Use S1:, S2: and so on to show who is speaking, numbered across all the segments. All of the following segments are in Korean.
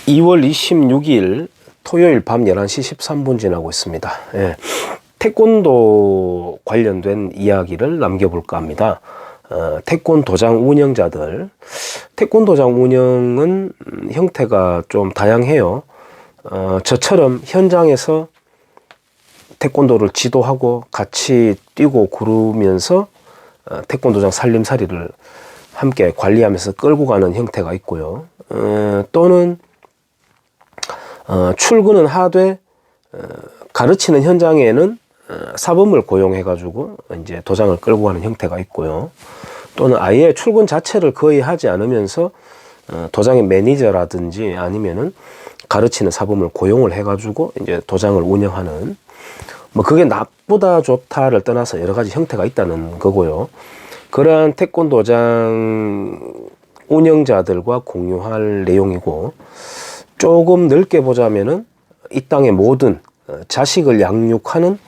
S1: 2월 26일 토요일 밤 11시 13분 지나고 있습니다. 예. 태권도 관련된 이야기를 남겨볼까 합니다. 태권도장 운영자들. 태권도장 운영은 형태가 좀 다양해요. 저처럼 현장에서 태권도를 지도하고 같이 뛰고 구르면서 태권도장 살림살이를 함께 관리하면서 끌고 가는 형태가 있고요. 또는 출근은 하되 가르치는 현장에는 사범을 고용해 가지고 이제 도장을 끌고 가는 형태가 있고요. 또는 아예 출근 자체를 거의 하지 않으면서 도장의 매니저라든지 아니면은 가르치는 사범을 고용을 해 가지고 이제 도장을 운영하는, 뭐 그게 나쁘다 좋다를 떠나서 여러 가지 형태가 있다는 거고요. 그러한 태권도장 운영자들과 공유할 내용이고, 조금 넓게 보자면은 이 땅의 모든 자식을 양육하는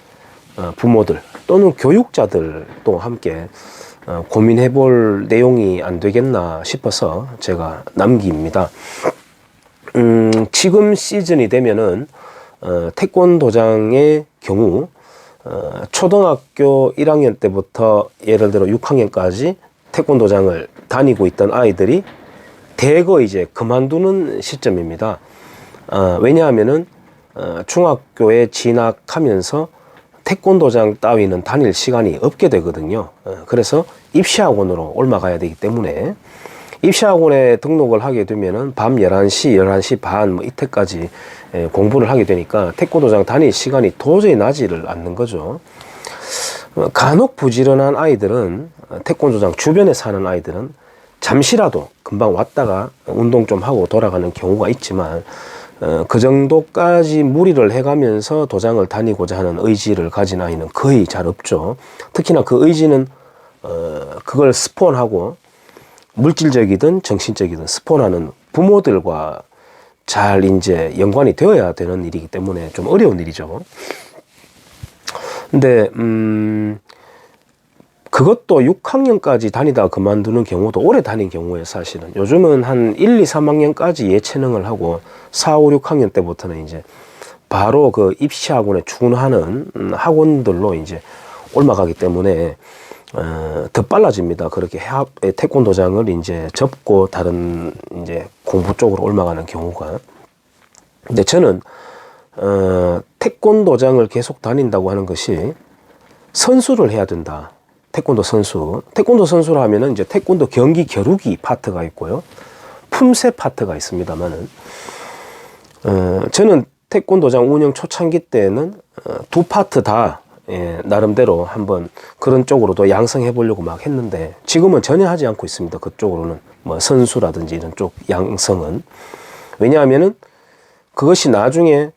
S1: 부모들 또는 교육자들도 함께 고민해 볼 내용이 안 되겠나 싶어서 제가 남깁니다. 지금 시즌이 되면은 태권도장의 경우 초등학교 1학년 때부터 예를 들어 6학년까지 태권도장을 다니고 있던 아이들이 대거 이제 그만두는 시점입니다. 왜냐하면은 중학교에 진학하면서 태권도장 따위는 다닐 시간이 없게 되거든요. 그래서 입시학원으로 올라가야 되기 때문에 입시학원에 등록을 하게 되면은 밤 11시, 11시 반 뭐 이때까지 공부를 하게 되니까 태권도장 다닐 시간이 도저히 나지를 않는 거죠. 간혹 부지런한 아이들은, 태권도장 주변에 사는 아이들은 잠시라도 금방 왔다가 운동 좀 하고 돌아가는 경우가 있지만, 그 정도까지 무리를 해가면서 도장을 다니고자 하는 의지를 가진 아이는 거의 잘 없죠. 특히나 그 의지는 그걸 스폰하고 물질적이든 정신적이든 스폰하는 부모들과 잘 이제 연관이 되어야 되는 일이기 때문에 좀 어려운 일이죠. 근데 그것도 6학년까지 다니다가 그만두는 경우도 오래 다닌 경우에 사실은 요즘은 한 1, 2, 3학년까지 예체능을 하고 4, 5, 6학년 때부터는 이제 바로 그 입시학원에 준하는 학원들로 이제 올라가기 때문에 더 빨라집니다. 그렇게 태권도장을 이제 접고 다른 이제 공부 쪽으로 올라가는 경우가. 근데 저는 태권도장을 계속 다닌다고 하는 것이 선수를 해야 된다. 태권도 선수라 하면은 이제 태권도 경기 겨루기 파트가 있고요, 품새 파트가 있습니다만은, 저는 태권도장 운영 초창기 때는 두 파트 다 나름대로 한번 그런 쪽으로도 양성해 보려고 막 했는데, 지금은 전혀 하지 않고 있습니다. 그쪽으로는 뭐 선수라든지 이런 쪽 양성은. 왜냐하면은 그것이 나중에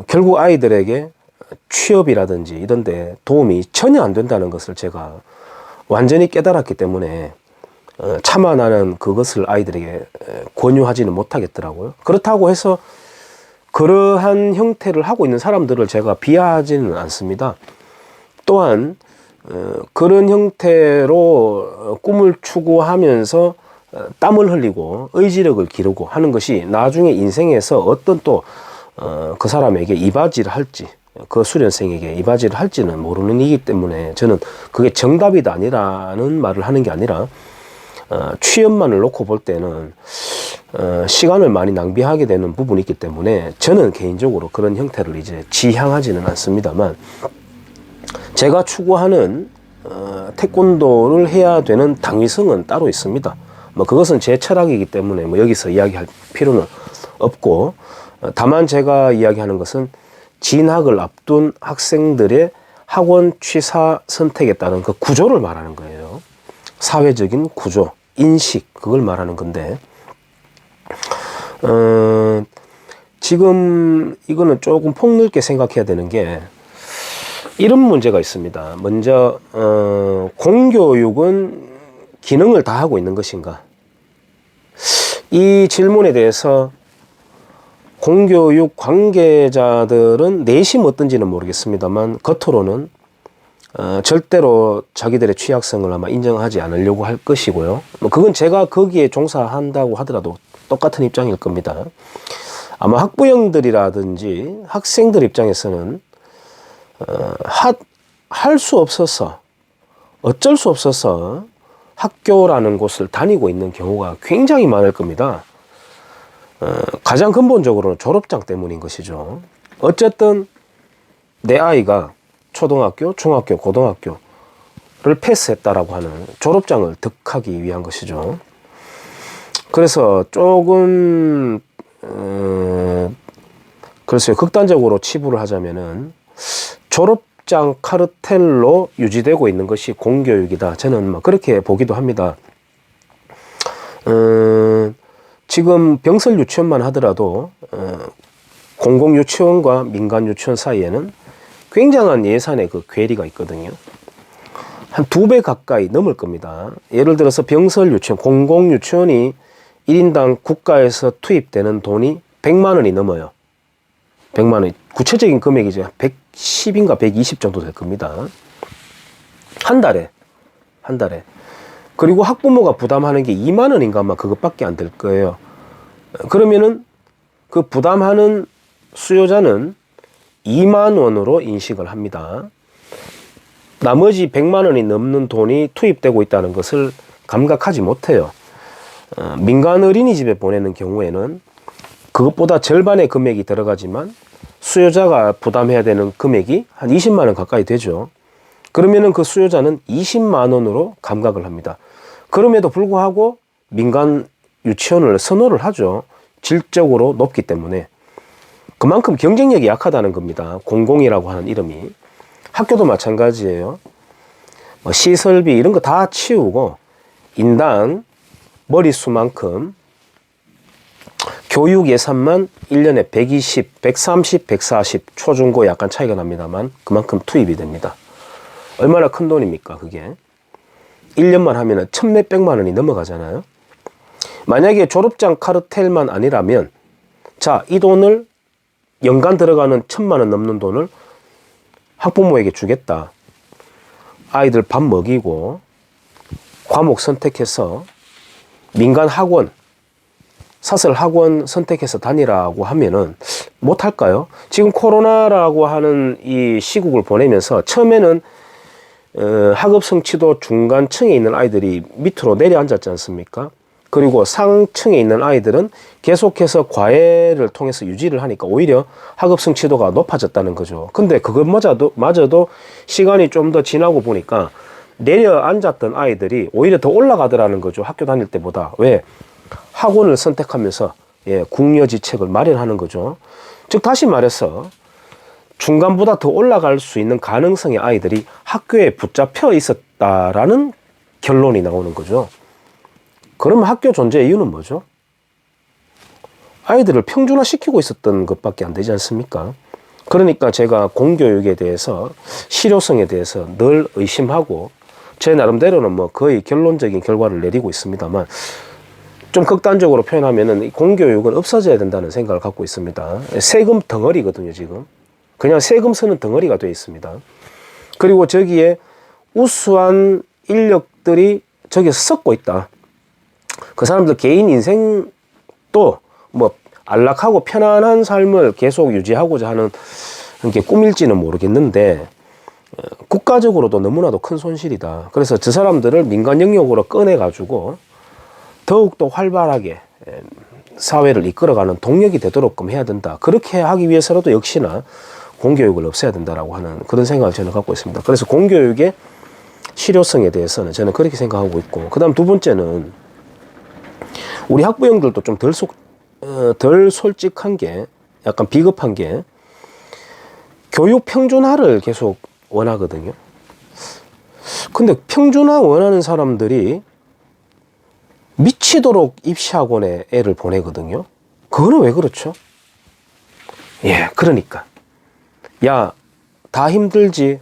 S1: 결국 아이들에게 취업이라든지 이런 데 도움이 전혀 안 된다는 것을 제가 완전히 깨달았기 때문에 차마 나는 그것을 아이들에게 권유하지는 못하겠더라고요. 그렇다고 해서 그러한 형태를 하고 있는 사람들을 제가 비하하지는 않습니다. 또한 그런 형태로 꿈을 추구하면서 땀을 흘리고 의지력을 기르고 하는 것이 나중에 인생에서 어떤 또 그 사람에게 이바지를 할지, 그 수련생에게 이바지를 할지는 모르는 이기 때문에 저는 그게 정답이다 아니라는 말을 하는 게 아니라, 취업만을 놓고 볼 때는 시간을 많이 낭비하게 되는 부분이 있기 때문에 저는 개인적으로 그런 형태를 이제 지향하지는 않습니다만, 제가 추구하는 태권도를 해야 되는 당위성은 따로 있습니다. 뭐 그것은 제 철학이기 때문에 뭐 여기서 이야기할 필요는 없고, 다만 제가 이야기하는 것은 진학을 앞둔 학생들의 학원 취사 선택에 따른 그 구조를 말하는 거예요. 사회적인 구조, 인식, 그걸 말하는 건데, 지금 이거는 조금 폭넓게 생각해야 되는 게 이런 문제가 있습니다. 먼저 공교육은 기능을 다 하고 있는 것인가? 이 질문에 대해서 공교육 관계자들은 내심 어떤지는 모르겠습니다만 겉으로는 절대로 자기들의 취약성을 아마 인정하지 않으려고 할 것이고요. 뭐 그건 제가 거기에 종사한다고 하더라도 똑같은 입장일 겁니다. 아마 학부형들이라든지 학생들 입장에서는 할 수 없어서, 어쩔 수 없어서 학교라는 곳을 다니고 있는 경우가 굉장히 많을 겁니다. 가장 근본적으로는 졸업장 때문인 것이죠. 어쨌든 내 아이가 초등학교, 중학교, 고등학교를 패스했다라고 하는 졸업장을 득하기 위한 것이죠. 그래서 조금 글쎄요, 극단적으로 치부를 하자면은 졸업장 카르텔로 유지되고 있는 것이 공교육이다. 저는 뭐 그렇게 보기도 합니다. 지금 병설 유치원만 하더라도 공공 유치원과 민간 유치원 사이에는 굉장한 예산의 그 괴리가 있거든요. 한 2배 가까이 넘을 겁니다. 예를 들어서 병설 유치원, 공공 유치원이 1인당 국가에서 투입되는 돈이 100만 원이 넘어요. 100만 원. 구체적인 금액이 이제 110인가 120 정도 될 겁니다. 한 달에. 그리고 학부모가 부담하는 게 2만 원인가 아마 그것밖에 안 될 거예요. 그러면은 그 부담하는 수요자는 2만 원으로 인식을 합니다. 나머지 100만 원이 넘는 돈이 투입되고 있다는 것을 감각하지 못해요. 민간 어린이집에 보내는 경우에는 그것보다 절반의 금액이 들어가지만 수요자가 부담해야 되는 금액이 한 20만 원 가까이 되죠. 그러면은 그 수요자는 20만 원으로 감각을 합니다. 그럼에도 불구하고 민간 유치원을 선호를 하죠. 질적으로 높기 때문에. 그만큼 경쟁력이 약하다는 겁니다. 공공이라고 하는 이름이. 학교도 마찬가지예요. 시설비 이런 거 다 치우고 인당 머릿수만큼 교육 예산만 1년에 120, 130, 140 초중고 약간 차이가 납니다만 그만큼 투입이 됩니다. 얼마나 큰 돈입니까 그게. 1년만 하면 1,몇백만 원이 넘어가잖아요. 만약에 졸업장 카르텔만 아니라면 자, 이 돈을 연간 들어가는 1,000만 원 넘는 돈을 학부모에게 주겠다. 아이들 밥 먹이고 과목 선택해서 민간 학원, 사설 학원 선택해서 다니라고 하면은 못할까요? 지금 코로나라고 하는 이 시국을 보내면서 처음에는 학업 성취도 중간층에 있는 아이들이 밑으로 내려앉았지 않습니까? 그리고 상층에 있는 아이들은 계속해서 과외를 통해서 유지를 하니까 오히려 학업 성취도가 높아졌다는 거죠. 근데 그것마저도 시간이 좀 더 지나고 보니까 내려앉았던 아이들이 오히려 더 올라가더라는 거죠. 학교 다닐 때보다. 왜? 학원을 선택하면서 궁여지책을 마련하는 거죠. 즉 다시 말해서 중간보다 더 올라갈 수 있는 가능성의 아이들이 학교에 붙잡혀 있었다라는 결론이 나오는 거죠. 그러면 학교 존재 이유는 뭐죠? 아이들을 평준화시키고 있었던 것밖에 안 되지 않습니까? 그러니까 제가 공교육에 대해서 실효성에 대해서 늘 의심하고 제 나름대로는 뭐 거의 결론적인 결과를 내리고 있습니다만 좀 극단적으로 표현하면은 공교육은 없어져야 된다는 생각을 갖고 있습니다. 세금 덩어리거든요, 지금. 그냥 세금 쓰는 덩어리가 되어 있습니다. 그리고 저기에 우수한 인력들이 저기서 썩고 있다. 그 사람들 개인 인생도 뭐 안락하고 편안한 삶을 계속 유지하고자 하는 게 꿈일지는 모르겠는데 국가적으로도 너무나도 큰 손실이다. 그래서 저 사람들을 민간 영역으로 꺼내가지고 더욱더 활발하게 사회를 이끌어가는 동력이 되도록끔 해야 된다. 그렇게 하기 위해서라도 역시나 공교육을 없애야 된다라고 하는 그런 생각을 저는 갖고 있습니다. 그래서 공교육의 실효성에 대해서는 저는 그렇게 생각하고 있고, 그 다음 두 번째는 우리 학부형들도 좀 덜 솔직한 게, 약간 비겁한 게 교육 평준화를 계속 원하거든요. 근데 평준화 원하는 사람들이 미치도록 입시학원에 애를 보내거든요. 그거는 왜 그렇죠? 그러니까 야, 다 힘들지.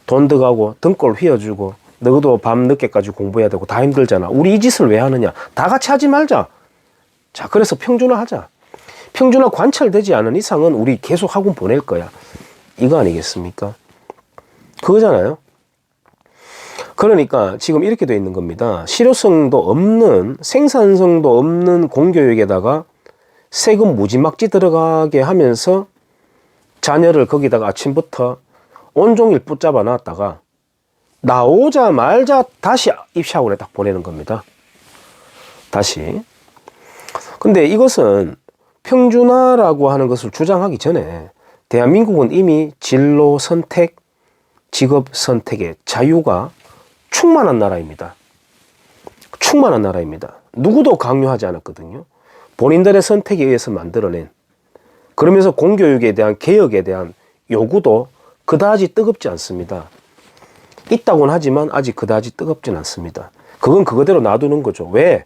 S1: 돈 들어가고 등골 휘어주고 너도 밤 늦게까지 공부해야 되고 다 힘들잖아. 우리 이 짓을 왜 하느냐. 다 같이 하지 말자. 자, 그래서 평준화 하자. 평준화 관철되지 않은 이상은 우리 계속 학원 보낼 거야. 이거 아니겠습니까? 그거잖아요. 그러니까 지금 이렇게 돼 있는 겁니다. 실효성도 없는, 생산성도 없는 공교육에다가 세금 무지막지 들어가게 하면서 자녀를 거기다가 아침부터 온종일 붙잡아 놨다가 나오자마자 다시 입시학원에 딱 보내는 겁니다. 다시. 근데 이것은 평준화라고 하는 것을 주장하기 전에 대한민국은 이미 진로 선택, 직업 선택의 자유가 충만한 나라입니다. 충만한 나라입니다. 누구도 강요하지 않았거든요. 본인들의 선택에 의해서 만들어낸, 그러면서 공교육에 대한 개혁에 대한 요구도 그다지 뜨겁지 않습니다. 있다고는 하지만 아직 그다지 뜨겁진 않습니다. 그건 그거대로 놔두는 거죠. 왜?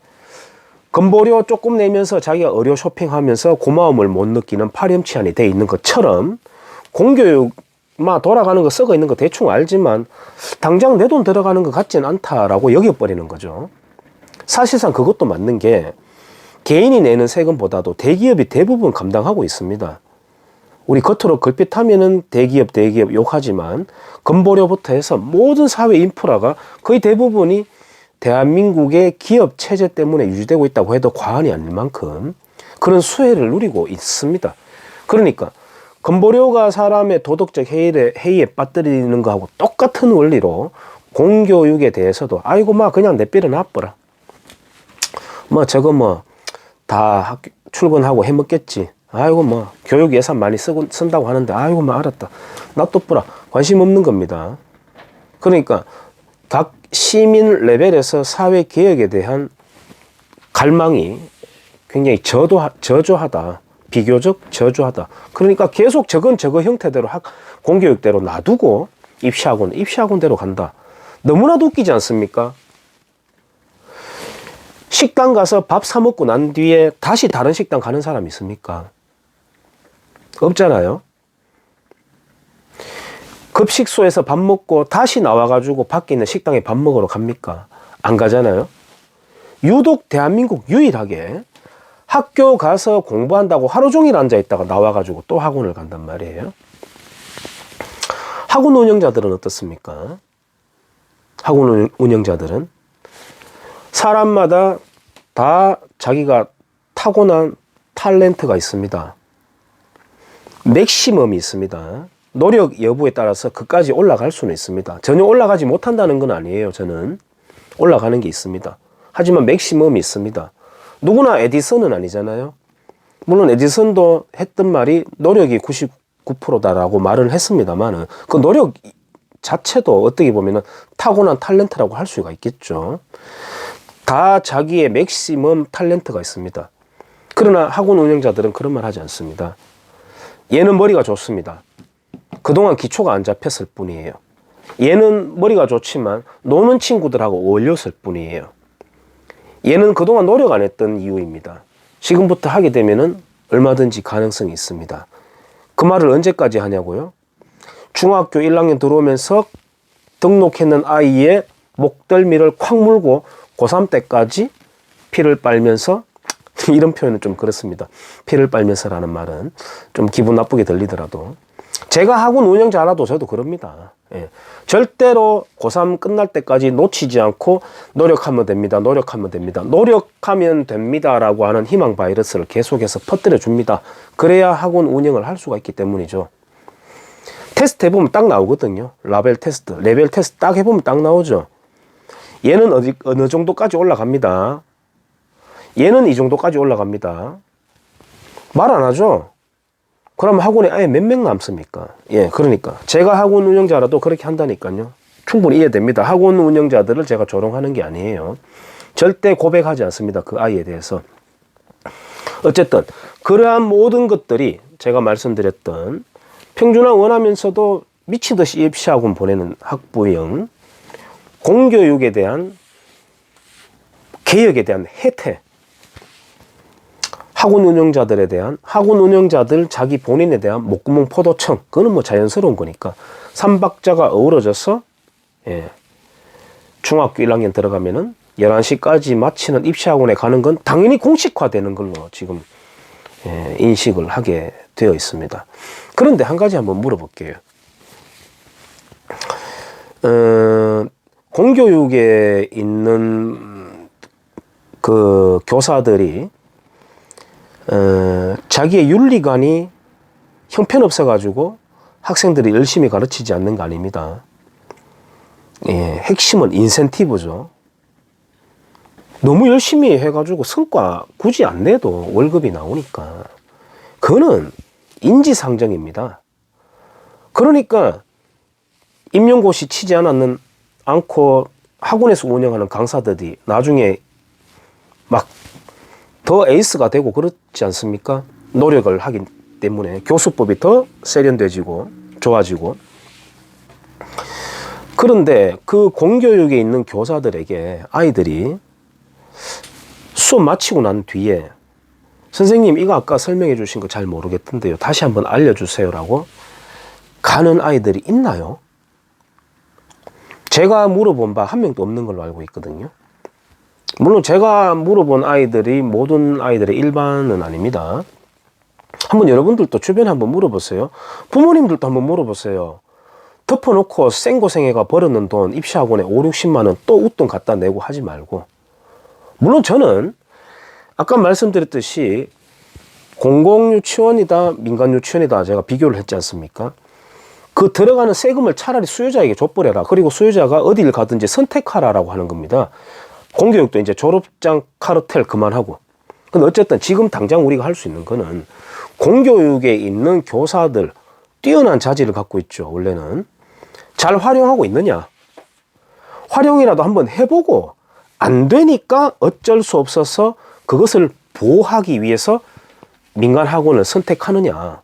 S1: 건보료 조금 내면서 자기가 의료 쇼핑하면서 고마움을 못 느끼는 파렴치한이 돼 있는 것처럼 공교육만 돌아가는 거, 썩어 있는 거 대충 알지만 당장 내 돈 들어가는 것 같지는 않다라고 여겨버리는 거죠. 사실상 그것도 맞는 게 개인이 내는 세금보다도 대기업이 대부분 감당하고 있습니다. 우리 겉으로 걸핏하면은 대기업 욕하지만 건보료부터 해서 모든 사회 인프라가 거의 대부분이 대한민국의 기업 체제 때문에 유지되고 있다고 해도 과언이 아닐 만큼 그런 수혜를 누리고 있습니다. 그러니까 건보료가 사람의 도덕적 해이에 빠뜨리는 거하고 똑같은 원리로 공교육에 대해서도 아이고 막 그냥 내버려 놔버라. 뭐 저거 뭐 다 학교 출근하고 해먹겠지. 아이고 뭐 교육 예산 많이 쓴다고 하는데 아이고 뭐 알았다. 놔둬버라. 관심 없는 겁니다. 그러니까 각 시민 레벨에서 사회 개혁에 대한 갈망이 굉장히 저조하다. 비교적 저조하다. 그러니까 계속 저거 형태대로 공교육대로 놔두고 입시학원대로 간다. 너무나도 웃기지 않습니까? 식당 가서 밥 사 먹고 난 뒤에 다시 다른 식당 가는 사람 있습니까? 없잖아요. 급식소에서 밥 먹고 다시 나와가지고 밖에 있는 식당에 밥 먹으러 갑니까? 안 가잖아요. 유독 대한민국 유일하게 학교 가서 공부한다고 하루 종일 앉아있다가 나와가지고 또 학원을 간단 말이에요. 학원 운영자들은 어떻습니까? 학원 운영자들은 사람마다 다 자기가 타고난 탤런트가 있습니다. 맥시멈이 있습니다. 노력 여부에 따라서 그까지 올라갈 수는 있습니다. 전혀 올라가지 못한다는 건 아니에요. 저는 올라가는 게 있습니다. 하지만 맥시멈이 있습니다. 누구나 에디슨은 아니잖아요. 물론 에디슨도 했던 말이 노력이 99%다라고 말을 했습니다만 그 노력 자체도 어떻게 보면 타고난 탤런트라고 할 수가 있겠죠. 다 자기의 맥시멈 탤런트가 있습니다. 그러나 학원 운영자들은 그런 말 하지 않습니다. 얘는 머리가 좋습니다. 그동안 기초가 안 잡혔을 뿐이에요. 얘는 머리가 좋지만 노는 친구들하고 어울렸을 뿐이에요. 얘는 그동안 노력 안 했던 이유입니다. 지금부터 하게 되면은 얼마든지 가능성이 있습니다. 그 말을 언제까지 하냐고요? 중학교 1학년 들어오면서 등록했는 아이의 목덜미를 콱 물고 고3 때까지 피를 빨면서 이런 표현은 좀 그렇습니다. 피를 빨면서라는 말은 좀 기분 나쁘게 들리더라도 제가 학원 운영자라도 저도 그럽니다. 예. 절대로 고3 끝날 때까지 놓치지 않고 노력하면 됩니다. 노력하면 됩니다. 노력하면 됩니다라고 하는 희망 바이러스를 계속해서 퍼뜨려 줍니다. 그래야 학원 운영을 할 수가 있기 때문이죠. 테스트 해보면 딱 나오거든요. 레벨 테스트 딱 해보면 딱 나오죠. 얘는 어느 정도까지 올라갑니다. 얘는 이 정도까지 올라갑니다. 말 안 하죠? 그럼 학원에 아예 몇 명 남습니까? 예, 그러니까 제가 학원 운영자라도 그렇게 한다니까요. 충분히 이해됩니다. 학원 운영자들을 제가 조롱하는 게 아니에요. 절대 고백하지 않습니다. 그 아이에 대해서. 어쨌든 그러한 모든 것들이 제가 말씀드렸던 평준화 원하면서도 미치듯이 입시학원 보내는 학부형, 공교육에 대한 개혁에 대한 혜택, 학원 운영자들 자기 본인에 대한 목구멍 포도청, 그거는 뭐 자연스러운 거니까 삼박자가 어우러져서 중학교 1학년 들어가면은 11시까지 마치는 입시학원에 가는 건 당연히 공식화되는 걸로 지금 인식을 하게 되어 있습니다. 그런데 한 가지 한번 물어볼게요. 공교육에 있는 그 교사들이 자기의 윤리관이 형편없어 가지고 학생들이 열심히 가르치지 않는 거 아닙니다. 예, 핵심은 인센티브죠. 너무 열심히 해가지고 성과 굳이 안 내도 월급이 나오니까 그거는 인지상정입니다. 그러니까 임용고시 치지 않고 학원에서 운영하는 강사들이 나중에 막 더 에이스가 되고 그렇지 않습니까? 노력을 하기 때문에 교수법이 더 세련돼지고 좋아지고. 그런데 그 공교육에 있는 교사들에게 아이들이 수업 마치고 난 뒤에 선생님 이거 아까 설명해 주신 거 잘 모르겠던데요. 다시 한번 알려주세요라고 가는 아이들이 있나요? 제가 물어본 바 한 명도 없는 걸로 알고 있거든요. 물론 제가 물어본 아이들이 모든 아이들의 일반은 아닙니다. 한번 여러분들도 주변에 한번 물어보세요. 부모님들도 한번 물어보세요. 덮어놓고 생고생애가 벌었는 돈 입시학원에 5, 60만 원 또 웃돈 갖다 내고 하지 말고. 물론 저는 아까 말씀드렸듯이 공공유치원이다 민간유치원이다 제가 비교를 했지 않습니까? 그 들어가는 세금을 차라리 수요자에게 줘버려라. 그리고 수요자가 어디를 가든지 선택하라라고 하는 겁니다. 공교육도 이제 졸업장 카르텔 그만하고. 근데 어쨌든 지금 당장 우리가 할 수 있는 거는 공교육에 있는 교사들 뛰어난 자질을 갖고 있죠. 원래는 잘 활용하고 있느냐, 활용이라도 한번 해보고 안 되니까 어쩔 수 없어서 그것을 보호하기 위해서 민간 학원을 선택하느냐,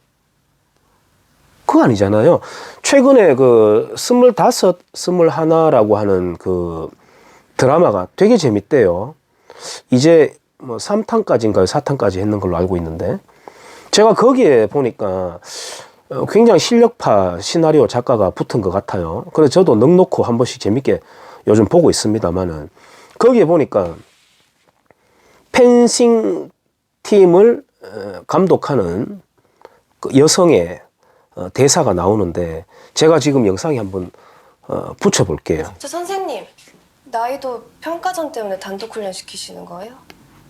S1: 그거 아니잖아요. 최근에 그 25, 21라고 하는 그 드라마가 되게 재밌대요. 이제 뭐 3탄까지인가요? 4탄까지 했는 걸로 알고 있는데, 제가 거기에 보니까 굉장히 실력파 시나리오 작가가 붙은 것 같아요. 그래서 저도 넉넉히 한 번씩 재밌게 요즘 보고 있습니다만은, 거기에 보니까 펜싱 팀을 감독하는 그 여성의 대사가 나오는데, 제가 지금 영상에 한번 붙여볼게요.
S2: 저 선생님, 나이도 평가전 때문에 단독 훈련 시키시는 거예요?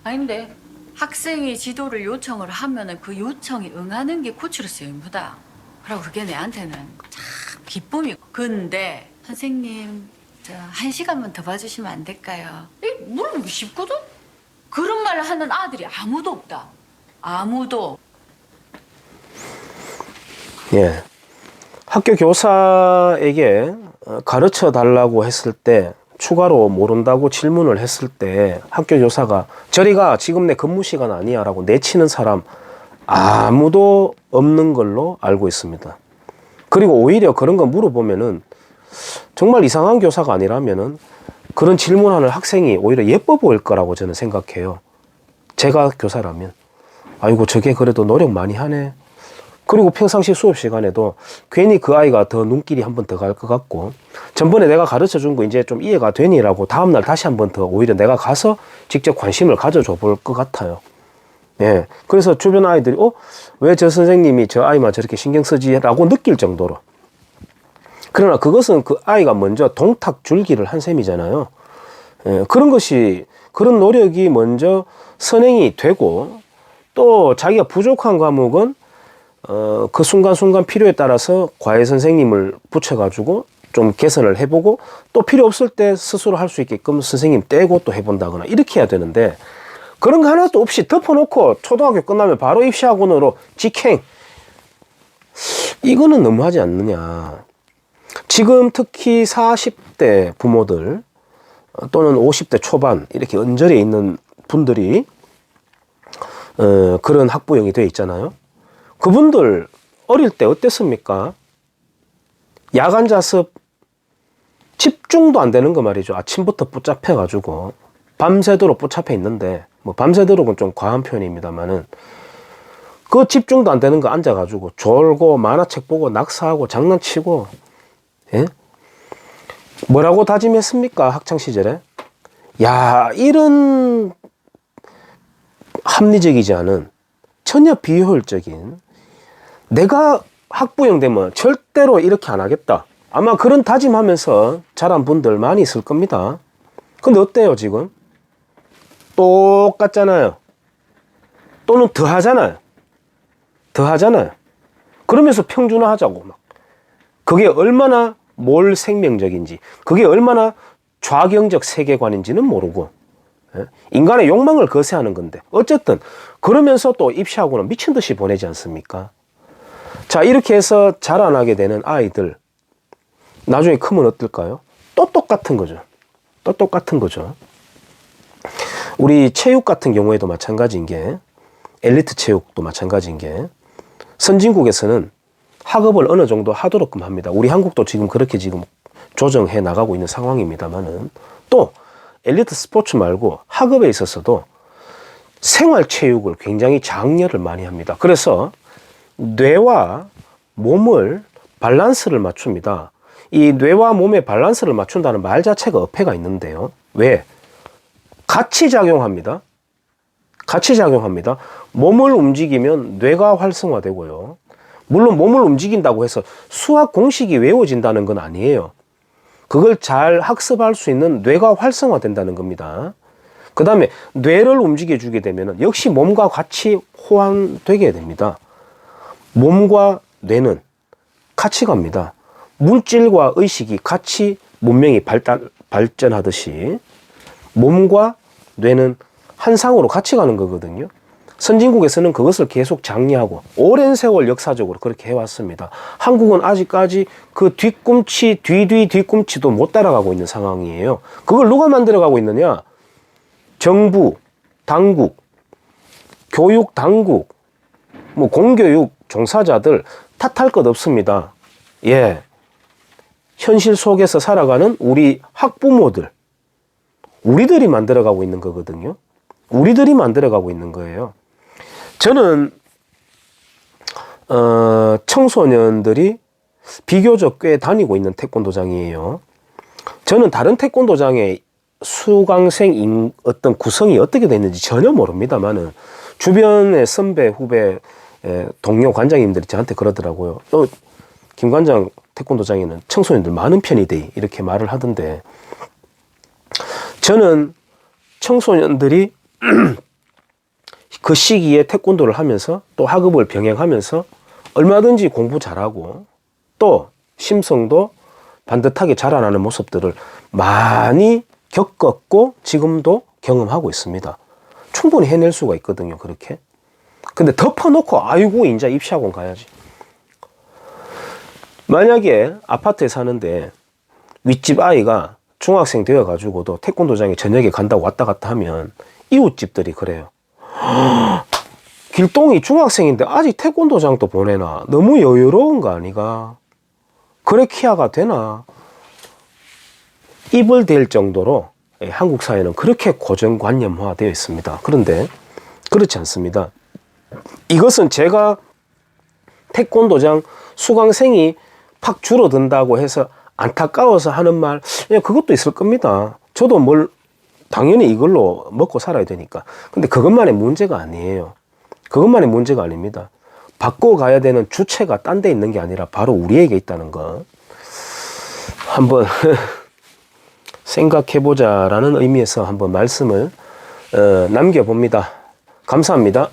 S3: 아닌데 학생이 지도를 요청을 하면은 그 요청에 응하는 게 코치로서의 임무다. 그리고 그게 내한테는 참 기쁨이고. 근데 선생님 저 1시간만 더 봐주시면 안 될까요? 물어보기 쉽거든? 그런 말을 하는 아들이 아무도 없다. 아무도.
S1: 예, 학교 교사에게 가르쳐 달라고 했을 때, 추가로 모른다고 질문을 했을 때 학교 교사가 저리가 지금 내 근무 시간 아니야 라고 내치는 사람 아무도 없는 걸로 알고 있습니다. 그리고 오히려 그런 거 물어보면은 정말 이상한 교사가 아니라면은 그런 질문하는 학생이 오히려 예뻐 보일 거라고 저는 생각해요. 제가 교사라면 아이고 저게 그래도 노력 많이 하네. 그리고 평상시 수업 시간에도 괜히 그 아이가 더 눈길이 한 번 더 갈 것 같고, 전번에 내가 가르쳐 준 거 이제 좀 이해가 되니라고 다음날 다시 한 번 더 오히려 내가 가서 직접 관심을 가져줘 볼 것 같아요. 예. 그래서 주변 아이들이 왜 저 선생님이 저 아이만 저렇게 신경 쓰지? 라고 느낄 정도로. 그러나 그것은 그 아이가 먼저 동탁 줄기를 한 셈이잖아요. 예. 그런 노력이 먼저 선행이 되고, 또 자기가 부족한 과목은 그 순간순간 필요에 따라서 과외 선생님을 붙여가지고 좀 개선을 해보고, 또 필요 없을 때 스스로 할 수 있게끔 선생님 떼고 또 해본다거나 이렇게 해야 되는데, 그런 거 하나도 없이 덮어놓고 초등학교 끝나면 바로 입시학원으로 직행. 이거는 너무하지 않느냐. 지금 특히 40대 부모들 또는 50대 초반 이렇게 언저리에 있는 분들이 그런 학부형이 되어 있잖아요. 그분들 어릴 때 어땠습니까? 야간 자습 집중도 안 되는 거 말이죠. 아침부터 붙잡혀가지고 밤새도록 붙잡혀 있는데, 뭐 밤새도록은 좀 과한 표현입니다만은 그 집중도 안 되는 거 앉아가지고 졸고 만화책 보고 낙서하고 장난치고, 예? 뭐라고 다짐했습니까? 학창시절에? 야, 이런 합리적이지 않은 전혀 비효율적인, 내가 학부형 되면 절대로 이렇게 안 하겠다. 아마 그런 다짐하면서 자란 분들 많이 있을 겁니다. 근데 어때요, 지금? 똑같잖아요. 또는 더 하잖아요. 더 하잖아요. 그러면서 평준화하자고 막. 그게 얼마나 몰 생명적인지, 그게 얼마나 좌경적 세계관인지는 모르고, 예? 인간의 욕망을 거세하는 건데, 어쨌든 그러면서 또 입시학원은 미친 듯이 보내지 않습니까? 자, 이렇게 해서 자라나게 되는 아이들, 나중에 크면 어떨까요? 또 똑같은 거죠. 또 똑같은 거죠. 우리 체육 같은 경우에도 마찬가지인 게, 엘리트 체육도 마찬가지인 게, 선진국에서는 학업을 어느 정도 하도록끔 합니다. 우리 한국도 지금 그렇게 지금 조정해 나가고 있는 상황입니다만은, 또 엘리트 스포츠 말고 학업에 있어서도 생활체육을 굉장히 장려를 많이 합니다. 그래서 뇌와 몸을 밸런스를 맞춥니다. 이 뇌와 몸의 밸런스를 맞춘다는 말 자체가 어폐가 있는데요. 왜? 같이 작용합니다. 같이 작용합니다. 몸을 움직이면 뇌가 활성화되고요. 물론 몸을 움직인다고 해서 수학 공식이 외워진다는 건 아니에요. 그걸 잘 학습할 수 있는 뇌가 활성화된다는 겁니다. 그 다음에 뇌를 움직여주게 되면 역시 몸과 같이 호환되게 됩니다. 몸과 뇌는 같이 갑니다. 물질과 의식이 같이 문명이 발전하듯이 몸과 뇌는 한 상으로 같이 가는 거거든요. 선진국에서는 그것을 계속 장려하고 오랜 세월 역사적으로 그렇게 해왔습니다. 한국은 아직까지 그 뒤꿈치도 못 따라가고 있는 상황이에요. 그걸 누가 만들어가고 있느냐? 정부, 당국, 교육 당국, 뭐 공교육 종사자들 탓할 것 없습니다. 예. 현실 속에서 살아가는 우리 학부모들, 우리들이 만들어가고 있는 거거든요. 우리들이 만들어가고 있는 거예요. 저는 청소년들이 비교적 꽤 다니고 있는 태권도장이에요. 저는 다른 태권도장의 수강생 어떤 구성이 어떻게 됐는지 전혀 모릅니다만은 주변의 선배, 후배, 동료 관장님들이 저한테 그러더라고요. 김 관장 태권도장에는 청소년들 많은 편이대, 이렇게 말을 하던데, 저는 청소년들이 그 시기에 태권도를 하면서 또 학업을 병행하면서 얼마든지 공부 잘하고 또 심성도 반듯하게 자라나는 모습들을 많이 겪었고 지금도 경험하고 있습니다. 충분히 해낼 수가 있거든요, 그렇게. 근데 덮어놓고 아이고 이제 입시학원 가야지. 만약에 아파트에 사는데 윗집 아이가 중학생 되어가지고도 태권도장에 저녁에 간다고 왔다 갔다 하면 이웃집들이 그래요. 길동이 중학생인데 아직 태권도장도 보내나? 너무 여유로운 거 아니가? 그래 키아가 되나? 입을 댈 정도로 한국 사회는 그렇게 고정관념화 되어 있습니다. 그런데 그렇지 않습니다. 이것은 제가 태권도장 수강생이 팍 줄어든다고 해서 안타까워서 하는 말, 그것도 있을 겁니다. 저도 당연히 이걸로 먹고 살아야 되니까. 근데 그것만의 문제가 아니에요. 그것만의 문제가 아닙니다. 바꿔가야 되는 주체가 딴 데 있는 게 아니라 바로 우리에게 있다는 거 한번 생각해보자라는 의미에서 한번 말씀을 남겨봅니다. 감사합니다.